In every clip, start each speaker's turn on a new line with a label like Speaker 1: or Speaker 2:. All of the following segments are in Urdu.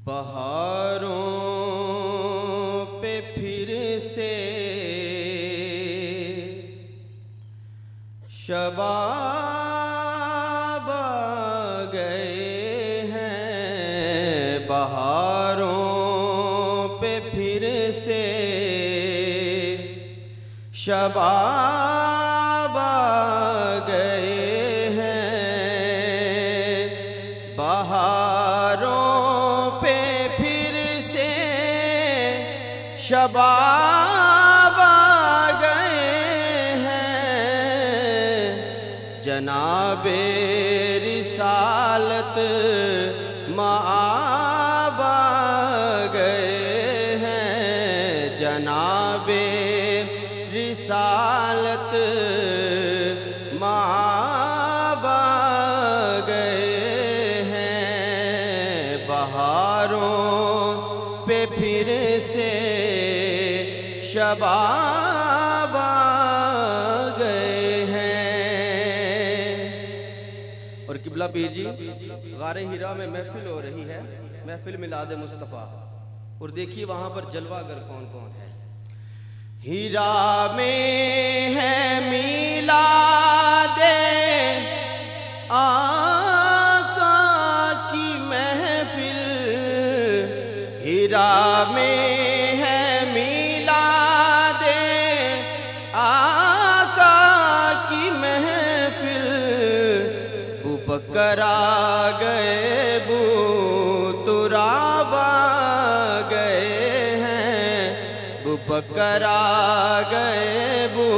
Speaker 1: بہاروں پہ پھر سے شباب آ گئے ہیں، بہاروں پہ پھر سے شباب آ گئے ہیں، بہاروں پہ پھر سے شباب آ گئے ہیں، جناب رسالت مآب آ گئے ہیں، جناب رسالت مآب آ گئے ہیں، بہاروں پہ پھر سے شباب آ گئے ہیں۔ اور قبلہ پیر جی، غار ہیرا میں محفل ہو رہی ہے، محفل میلاد مصطفیٰ، اور دیکھیے وہاں پر جلوہ گر کون کون ہے۔ ہیرا میں ہے میلاد آقا کی محفل، ہیرا میں ہے میلاد آقا کی محفل، بکر آ گئے بو تراب آ گئے ہیں، بکر آ گئے بو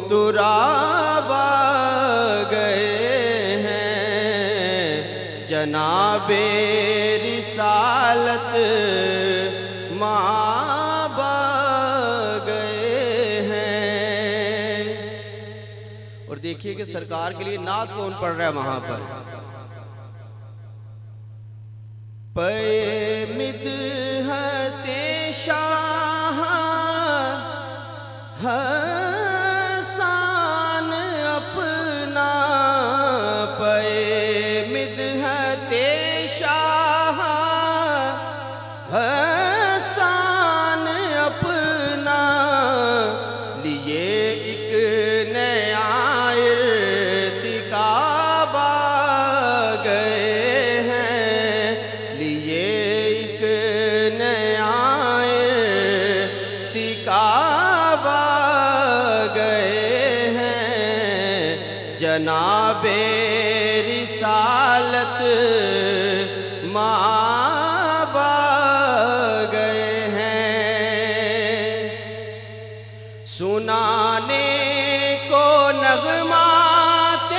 Speaker 1: تراب آ گئے ہیں، جناب رسالت مآب آ گئے ہیں۔ اور دیکھیے کہ سرکار کے لیے نعت کون پڑھ رہا ہے وہاں پر۔ پے مدحت شاہ حسان اپنا، پے مدحت شاہ حسان اپنا، لیے ایک نیا ارتکاب آ گئے ہیں، لیے ایک نیا ارتکاب آ گئے ہیں، جناب رسالت مآب آ گئے ہیں، سنانے کو نغمات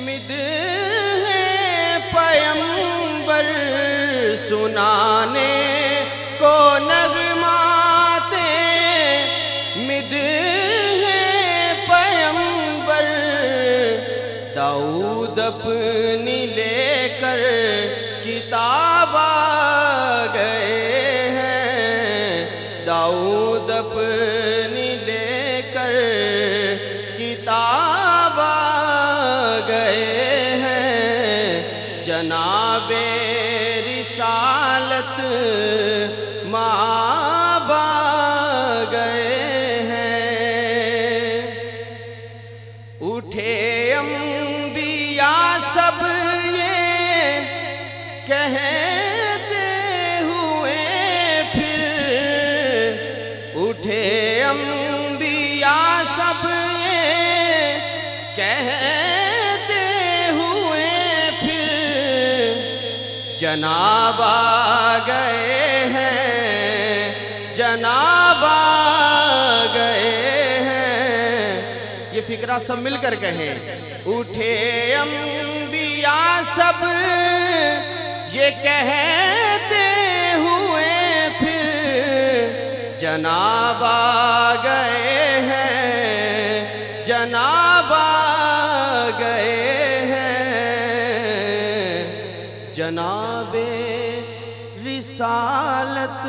Speaker 1: مدح پیمبر، سنانے کو نغمات مدح پیمبر، داؤد اپنی لے کر کتاب آ گئے ہیں، داؤد اپنی لے کر کتاب آ گئے ہیں، جناب رسالت مآب آ گئے ہیں، اٹھے انبیاء سب یہ کہتے ہوئے پھر، اٹھے انبیاء سب یہ کہتے ہوئے پھر، جناب آ گئے ہیں، جناب آ گئے ہیں۔ یہ فقرہ سب مل کر کہیں، اٹھے انبیاء سب یہ کہتے ہوئے پھر، جناب آ گئے ہیں، جناب آ گئے ہیں، جناب رسالت